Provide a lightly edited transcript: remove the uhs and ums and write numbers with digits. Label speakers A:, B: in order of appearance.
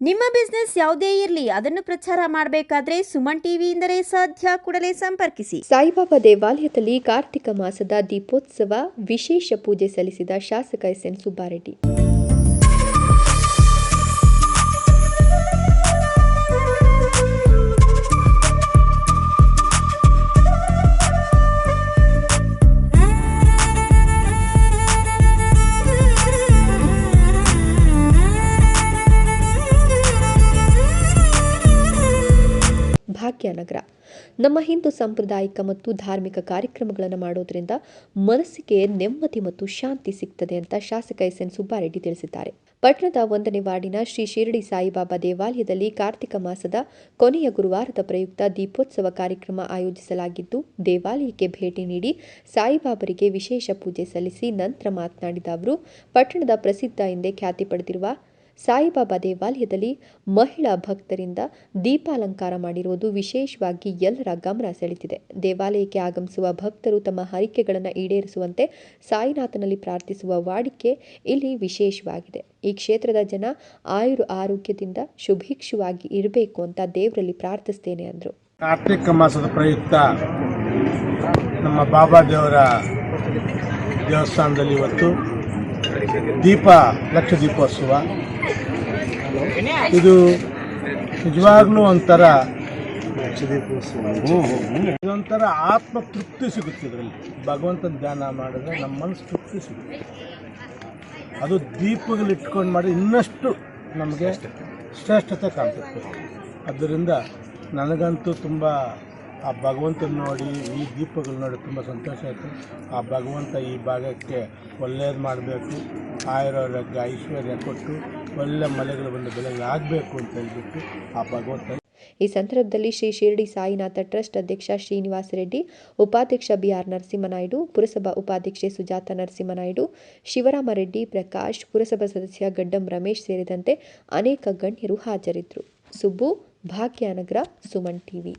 A: ನಿಮ್ಮ ಬಿಸ್ನೆಸ್ ಯಾವುದೇ ಇರಲಿ ಅದನ್ನು ಪ್ರಚಾರ ಮಾಡಬೇಕಾದ್ರೆ ಸುಮನ್ ಟಿವಿಯಿಂದಲೇ ಸಾಧ್ಯ. ಕೂಡಲೇ ಸಂಪರ್ಕಿಸಿ.
B: ಸಾಯಿಬಾಬಾ ದೇವಾಲಯದಲ್ಲಿ ಕಾರ್ತಿಕ ಮಾಸದ ದೀಪೋತ್ಸವ ವಿಶೇಷ ಪೂಜೆ ಸಲ್ಲಿಸಿದ ಶಾಸಕ ಎಸ್.ಎನ್. ಸುಬ್ಬಾರೆಡ್ಡಿ. ಭಾಗ್ಯನಗರ ನಮ್ಮ ಹಿಂದೂ ಸಾಂಪ್ರದಾಯಿಕ ಮತ್ತು ಧಾರ್ಮಿಕ ಕಾರ್ಯಕ್ರಮಗಳನ್ನು ಮಾಡೋದ್ರಿಂದ ಮನಸ್ಸಿಗೆ ನೆಮ್ಮದಿ ಮತ್ತು ಶಾಂತಿ ಸಿಗ್ತದೆ ಅಂತ ಶಾಸಕ ಎಸ್.ಎನ್. ಸುಬ್ಬಾರೆಡ್ಡಿ ತಿಳಿಸಿದ್ದಾರೆ. ಪಟ್ಟಣದ 1ನೇ ವಾರ್ಡಿನ ಶ್ರೀ ಶಿರಡಿ ಸಾಯಿಬಾಬಾ ದೇವಾಲಯದಲ್ಲಿ ಕಾರ್ತಿಕ ಮಾಸದ ಕೊನೆಯ ಗುರುವಾರದ ಪ್ರಯುಕ್ತ ದೀಪೋತ್ಸವ ಕಾರ್ಯಕ್ರಮ ಆಯೋಜಿಸಲಾಗಿದ್ದು, ದೇವಾಲಯಕ್ಕೆ ಭೇಟಿ ನೀಡಿ ಸಾಯಿಬಾಬರಿಗೆ ವಿಶೇಷ ಪೂಜೆ ಸಲ್ಲಿಸಿ ನಂತರ ಮಾತನಾಡಿದ ಅವರು, ಪಟ್ಟಣದ ಪ್ರಸಿದ್ಧ ಎಂದೇ ಖ್ಯಾತಿ ಪಡೆದಿರುವ ಸಾಯಿಬಾಬಾ ದೇವಾಲಯದಲ್ಲಿ ಮಹಿಳಾ ಭಕ್ತರಿಂದ ದೀಪಾಲಂಕಾರ ಮಾಡಿರುವುದು ವಿಶೇಷವಾಗಿ ಎಲ್ಲರ ಗಮನ ಸೆಳೆದಿದೆ. ದೇವಾಲಯಕ್ಕೆ ಆಗಮಿಸುವ ಭಕ್ತರು ತಮ್ಮ ಹರಕೆಗಳನ್ನು ಈಡೇರಿಸುವಂತೆ ಸಾಯಿನಾಥನಲ್ಲಿ ಪ್ರಾರ್ಥಿಸುವ ವಾಡಿಕೆ ಇಲ್ಲಿ ವಿಶೇಷವಾಗಿದೆ. ಈ ಕ್ಷೇತ್ರದ ಜನ ಆರೋಗ್ಯದಿಂದ ಶುಭೀಕ್ಷವಾಗಿ ಇರಬೇಕು ಅಂತ ದೇವರಲ್ಲಿ ಪ್ರಾರ್ಥಿಸ್ತೇನೆ ಅಂದರು.
C: ಕಾರ್ತಿಕ ಮಾಸದ ಪ್ರಯುಕ್ತ ನಮ್ಮ ಬಾಬಾ ದೇವರ ದೇವಸ್ಥಾನದಲ್ಲಿ ಇವತ್ತು ಲಕ್ಷ ದೀಪೋತ್ಸವ. ಇದು ನಿಜವಾಗ್ಲೂ ಒಂಥರ ಆತ್ಮ ತೃಪ್ತಿ ಸಿಗುತ್ತೆ. ಇದರಲ್ಲಿ ಭಗವಂತನ ಧ್ಯಾನ ಮಾಡಿದ್ರೆ ನಮ್ಮ ಮನಸ್ಸು ತೃಪ್ತಿ ಸಿಗುತ್ತೆ. ಅದು ದೀಪಗಳಿಟ್ಕೊಂಡು ಮಾಡಿ ಇನ್ನಷ್ಟು ನಮಗೆ ಶ್ರೇಷ್ಠತೆ ಕಾಣ್ತದೆ. ಆದ್ದರಿಂದ ನನಗಂತೂ ತುಂಬ ಆ ಭಗವಂತನ ನೋಡಿ, ಈ ದೀಪಗಳು ನೋಡಿ ತುಂಬ ಸಂತೋಷ ಆಯಿತು. ಆ ಭಗವಂತ ಈ ಭಾಗಕ್ಕೆ ಒಳ್ಳೆಯದು ಮಾಡಬೇಕು, ಆಯುರ್ವೇದ ಐಶ್ವರ್ಯ ಕೊಟ್ಟು ಒಳ್ಳೆ ಮಳೆಗಳು ಬಂದ ಬೆಳೆಗಳು ಆಗಬೇಕು ಅಂತ ಹೇಳ್ಬಿಟ್ಟು ಆ ಭಗವಂತ.
B: ಈ ಸಂದರ್ಭದಲ್ಲಿ ಶ್ರೀ ಶಿರಡಿ ಸಾಯಿನಾಥ ಟ್ರಸ್ಟ್ ಅಧ್ಯಕ್ಷ ಶ್ರೀನಿವಾಸ ರೆಡ್ಡಿ, ಉಪಾಧ್ಯಕ್ಷ ಬಿಆರ್ ನರಸಿಂಹನಾಯ್ಡು, ಪುರಸಭಾ ಉಪಾಧ್ಯಕ್ಷೆ ಸುಜಾತ ನರಸಿಂಹನಾಯ್ಡು, ಶಿವರಾಮರೆಡ್ಡಿ, ಪ್ರಕಾಶ್, ಪುರಸಭಾ ಸದಸ್ಯ ಗಡ್ಡಂ ರಮೇಶ್ ಸೇರಿದಂತೆ ಅನೇಕ ಗಣ್ಯರು ಹಾಜರಿದ್ದರು. ಸುಬ್ಬು, ಭಾಗ್ಯನಗರ, ಸುಮನ್ ಟಿವಿ.